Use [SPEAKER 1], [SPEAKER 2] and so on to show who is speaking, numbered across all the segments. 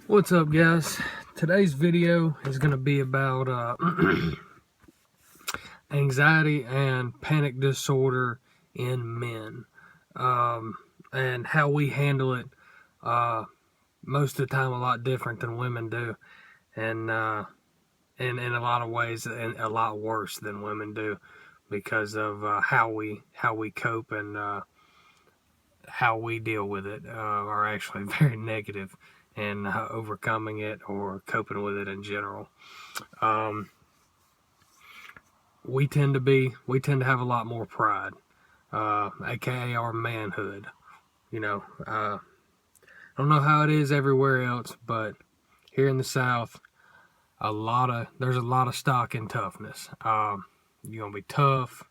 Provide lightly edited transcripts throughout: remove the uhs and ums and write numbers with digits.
[SPEAKER 1] What's up, guys? Today's video is going to be about anxiety and panic disorder in men, and how we handle it. Most of the time a lot different than women do, and in a lot of ways, and a lot worse than women do, because of how we cope and how we deal with it are actually very negative in overcoming it or coping with it in general. We tend to have a lot more pride, aka our manhood. I don't know how it is everywhere else, but here in the South, there's a lot of stock in toughness. You're gonna be tough,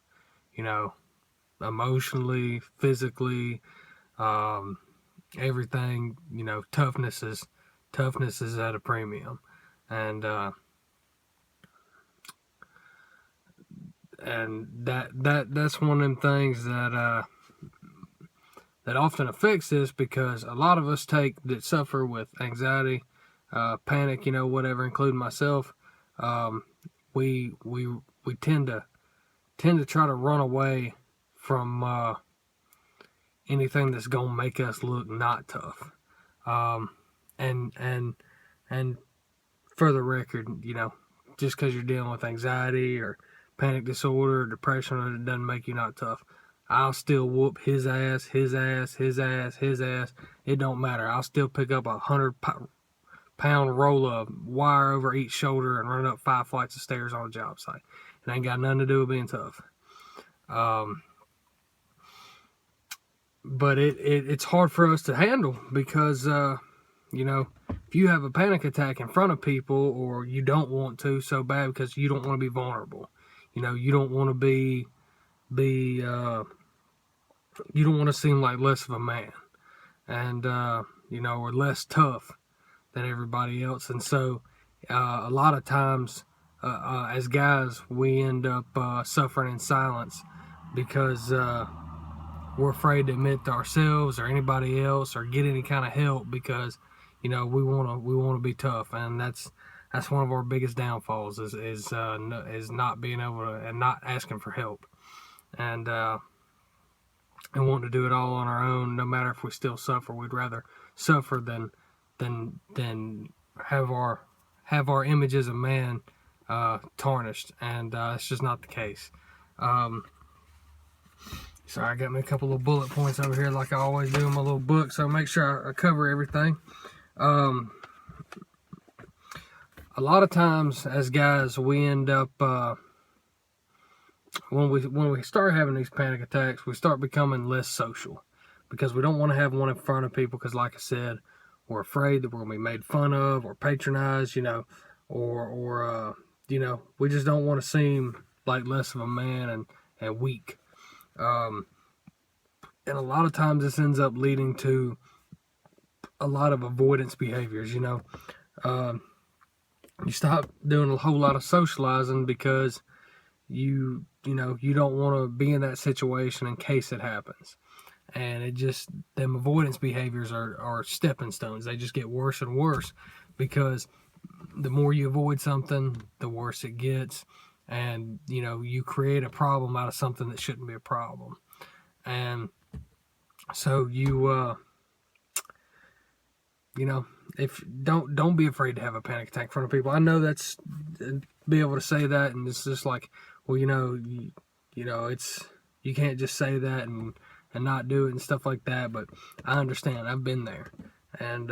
[SPEAKER 1] emotionally, physically, everything. Toughness is at a premium, and that's one of them things that often affects this, because a lot of us that suffer with anxiety, panic, whatever, including myself, we tend to try to run away from anything that's gonna make us look not tough. And for the record, just because you're dealing with anxiety or panic disorder or depression, it doesn't make you not tough. I'll still whoop his ass, his ass, his ass, his ass. It don't matter. I'll still pick up 100-pound roll of wire over each shoulder and run up 5 flights of stairs on a job site. It ain't got nothing to do with being tough. But it's hard for us to handle, because if you have a panic attack in front of people, or you don't want to so bad because you don't want to be vulnerable, you don't want to be you don't want to seem like less of a man, and or less tough than everybody else. And so a lot of times, as guys, we end up suffering in silence, because we're afraid to admit to ourselves or anybody else or get any kind of help, because we want to be tough. And that's one of our biggest downfalls, is not being able to, and not asking for help, and wanting to do it all on our own. No matter if we still suffer, we'd rather suffer than have our image as a man tarnished, and it's just not the case. Sorry, I got me a couple of bullet points over here, like I always do in my little book, so make sure I cover everything. A lot of times as guys, we end up when we start having these panic attacks, we start becoming less social, because we don't want to have one in front of people, because like I said, we're afraid that we're going to be made fun of or patronized, or we just don't want to seem like less of a man and weak. And a lot of times this ends up leading to a lot of avoidance behaviors. You stop doing a whole lot of socializing, because you don't want to be in that situation in case it happens. And them avoidance behaviors are stepping stones. They just get worse and worse, because the more you avoid something, the worse it gets. And you create a problem out of something that shouldn't be a problem. And so if don't be afraid to have a panic attack in front of people. I know that's, be able to say that, and it's just like, well, it's, you can't just say that and not do it and stuff like that. But I understand. I've been there, and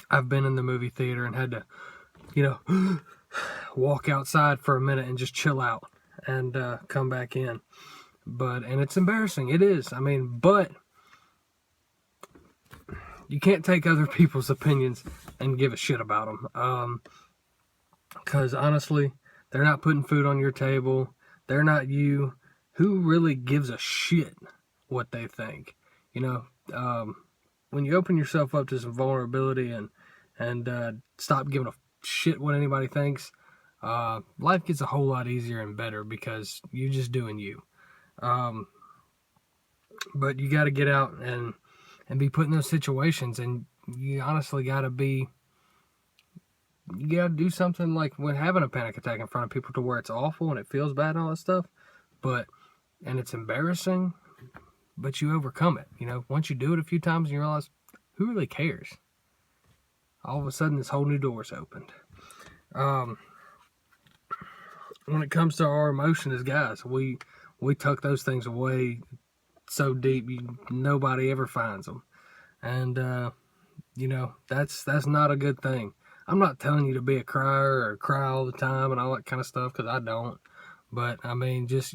[SPEAKER 1] I've been in the movie theater and had to walk outside for a minute and just chill out and come back in. And it's embarrassing. It is. But you can't take other people's opinions and give a shit about them. Because honestly, they're not putting food on your table. They're not you. Who really gives a shit what they think? When you open yourself up to some vulnerability and stop giving a shit what anybody thinks, life gets a whole lot easier and better, because you're just doing you. But you got to get out and be put in those situations, and honestly gotta be, you gotta do something like when having a panic attack in front of people to where it's awful and it feels bad and all that stuff, and it's embarrassing, but you overcome it. Once you do it a few times and you realize, who really cares? All of a sudden, this whole new door's opened. When it comes to our emotions as guys, we tuck those things away so deep nobody ever finds them, and that's not a good thing. I'm not telling you to be a crier or cry all the time and all that kind of stuff, because I don't. But I mean, just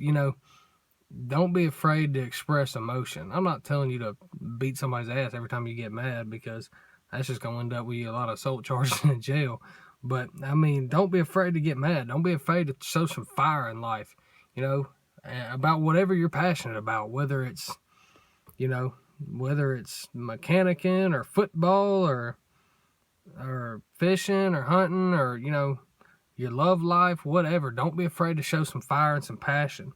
[SPEAKER 1] don't be afraid to express emotion. I'm not telling you to beat somebody's ass every time you get mad, because that's just gonna end up with you a lot of assault charges in jail. But I mean, don't be afraid to get mad. Don't be afraid to show some fire in life. About whatever you're passionate about, whether it's mechanicking or football or fishing or hunting or your love life, whatever. Don't be afraid to show some fire and some passion.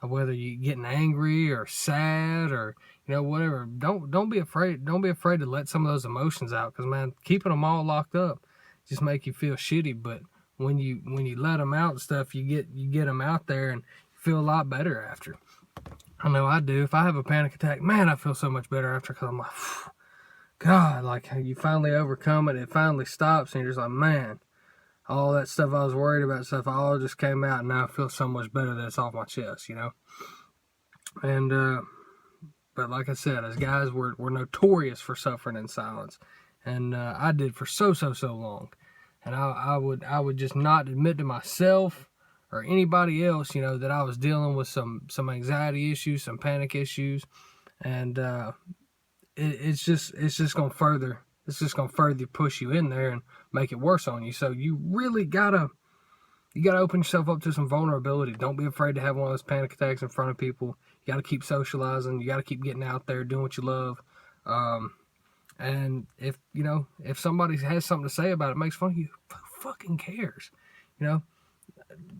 [SPEAKER 1] Whether you're getting angry or sad or whatever. Don't be afraid. Don't be afraid to let some of those emotions out, because man, keeping them all locked up just make you feel shitty. But when you let them out and stuff, you get them out there and feel a lot better after. I know I do. If I have a panic attack, man, I feel so much better after, because I'm like, God, like you finally overcome it. It finally stops, and you're just like, man, all that stuff I was worried about, stuff all just came out, and now I feel so much better that it's off my chest, And but like I said, as guys, we're notorious for suffering in silence, and I did for so long, and I would just not admit to myself or anybody else, that I was dealing with some anxiety issues, some panic issues, and it's just gonna further push you in there and make it worse on you. So you really gotta open yourself up to some vulnerability. Don't be afraid to have one of those panic attacks in front of people. You gotta keep socializing. You gotta keep getting out there, doing what you love. And if somebody has something to say about it, makes fun of you, who fucking cares?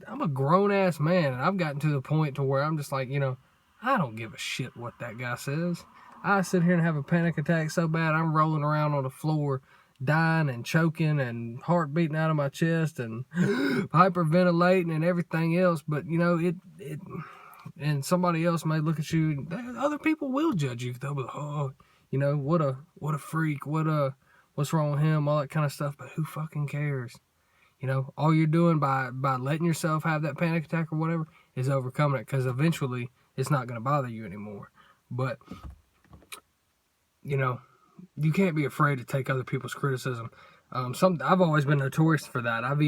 [SPEAKER 1] I'm a grown ass man, and I've gotten to the point to where I'm just like, I don't give a shit what that guy says. I sit here and have a panic attack so bad I'm rolling around on the floor, dying and choking and heart beating out of my chest and hyperventilating and everything else. But and somebody else may look at you. Other people will judge you. They'll be like, oh, what a freak, what's wrong with him, all that kind of stuff. But who fucking cares? All you're doing by letting yourself have that panic attack or whatever is overcoming it, because eventually it's not going to bother you anymore. But you can't be afraid to take other people's criticism. I've always been notorious for that. I've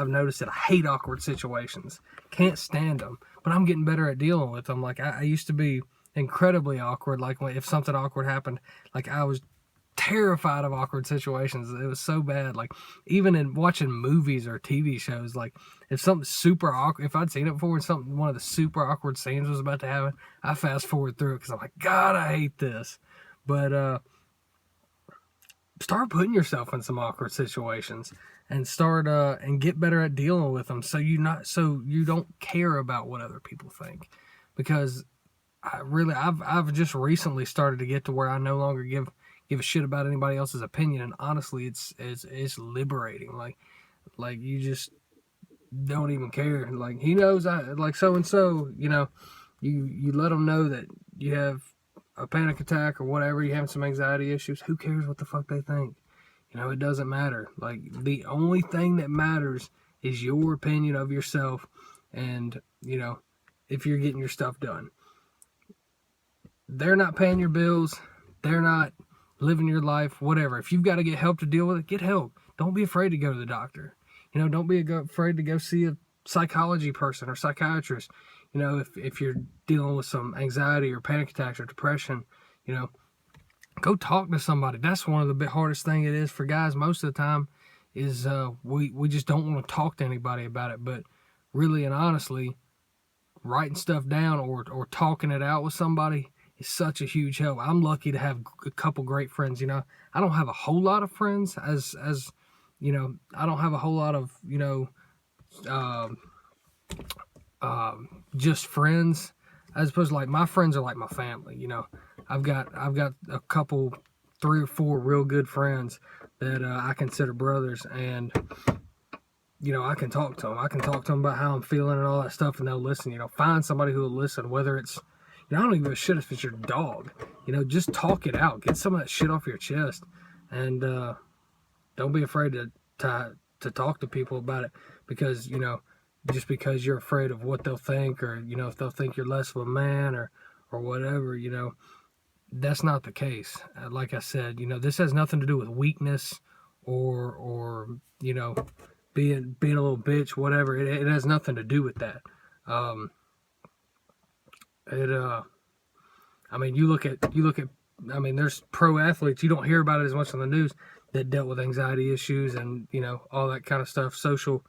[SPEAKER 1] noticed that I hate awkward situations. Can't stand them. But I'm getting better at dealing with them. Like I used to be incredibly awkward. Like if something awkward happened, like I was terrified of awkward situations. It was so bad. Like even in watching movies or TV shows, like if something super awkward, if I'd seen it before and one of the super awkward scenes was about to happen, I fast forward through it, because I'm like, God, I hate this. But start putting yourself in some awkward situations and start and get better at dealing with them, so you don't care about what other people think. Because I've just recently started to get to where I no longer give a shit about anybody else's opinion, and honestly, it's liberating. Like you just don't even care. Like he knows like so and so. You let them know that you have a panic attack or whatever. You have some anxiety issues. Who cares what the fuck they think? It doesn't matter. Like the only thing that matters is your opinion of yourself, and if you're getting your stuff done. They're not paying your bills. They're not living your life, whatever. If you've got to get help to deal with it, get help. Don't be afraid to go to the doctor. Don't be afraid to go see a psychology person or psychiatrist. If you're dealing with some anxiety or panic attacks or depression, go talk to somebody. That's one of the hardest thing it is for guys most of the time is we just don't want to talk to anybody about it. But really and honestly, writing stuff down or talking it out with somebody is such a huge help. I'm lucky to have a couple great friends. I don't have a whole lot of friends as I don't have a whole lot of just friends, as opposed to like my friends are like my family. I've got a couple 3 or 4 real good friends that I consider brothers, and you know, I can talk to them. I can talk to them about how I'm feeling and all that stuff, and they'll listen. You know, find somebody who will listen, whether it's, you know, I don't even give a shit if it's your dog. You know, just talk it out. Get some of that shit off your chest, and don't be afraid to talk to people about it, because, you know, just because you're afraid of what they'll think, or, you know, if they'll think you're less of a man or whatever, you know, that's not the case. Like I said, you know, this has nothing to do with weakness or you know, being a little bitch, whatever. It has nothing to do with that. I mean, you look at, I mean, there's pro athletes, you don't hear about it as much on the news, that dealt with anxiety issues and, you know, all that kind of stuff, social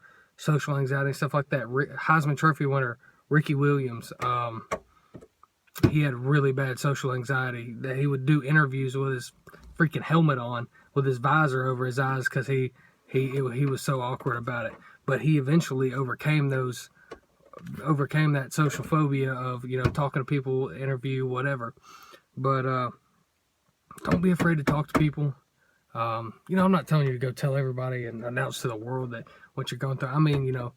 [SPEAKER 1] anxiety, stuff like that. Heisman Trophy winner Ricky Williams, he had really bad social anxiety. That he would do interviews with his freaking helmet on, with his visor over his eyes, because he was so awkward about it. But he eventually overcame that social phobia of, you know, talking to people, interview, whatever. But don't be afraid to talk to people. You know, I'm not telling you to go tell everybody and announce to the world that what you're going through. I mean, you know,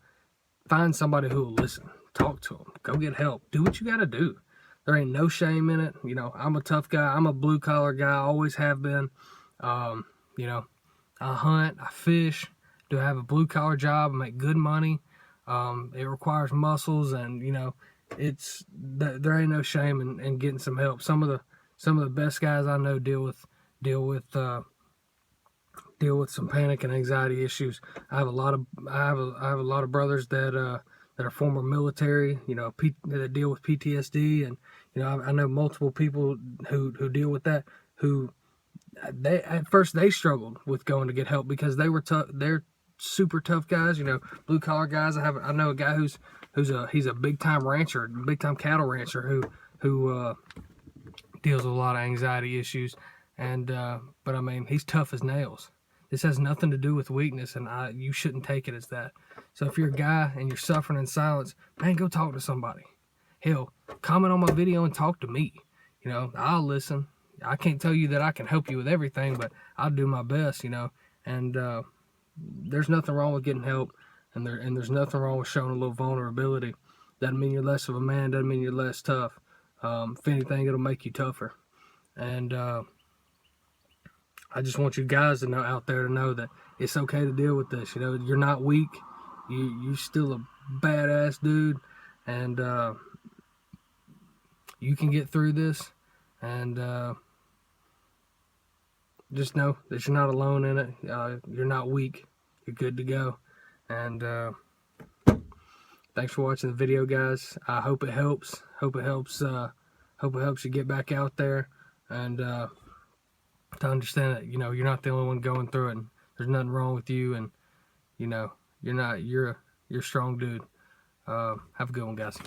[SPEAKER 1] find somebody who will listen. Talk to them. Go get help. Do what you got to do. There ain't no shame in it. You know, I'm a tough guy. I'm a blue collar guy. I always have been. You know, I hunt. I fish. Do I have a blue collar job? I make good money. It requires muscles, and, you know, there ain't no shame in getting some help. Some of the best guys I know deal with some panic and anxiety issues. I have a lot of brothers that are former military, you know, that deal with PTSD, and, you know, I know multiple people who deal with that, who at first they struggled with going to get help because they were tough. They're super tough guys, you know, blue collar guys. I know a guy he's a big time rancher, big time cattle rancher who deals with a lot of anxiety issues, and but I mean, he's tough as nails. This has nothing to do with weakness, and you shouldn't take it as that. So if you're a guy and you're suffering in silence, man, go talk to somebody. Hell, comment on my video and talk to me. You know, I'll listen. I can't tell you that I can help you with everything, but I'll do my best, you know. And there's nothing wrong with getting help, and there's nothing wrong with showing a little vulnerability. Doesn't mean you're less of a man. Doesn't mean you're less tough. If anything, it'll make you tougher. And I just want you guys to know, out there, to know that it's okay to deal with this. You know, you're not weak. You're still a badass dude, and you can get through this. And just know that you're not alone in it. You're not weak. You're good to go. And thanks for watching the video, guys. I hope it helps. Hope it helps you get back out there, and to understand that, you know, you're not the only one going through it, and there's nothing wrong with you, and, you know, you're a strong dude. Have a good one, guys.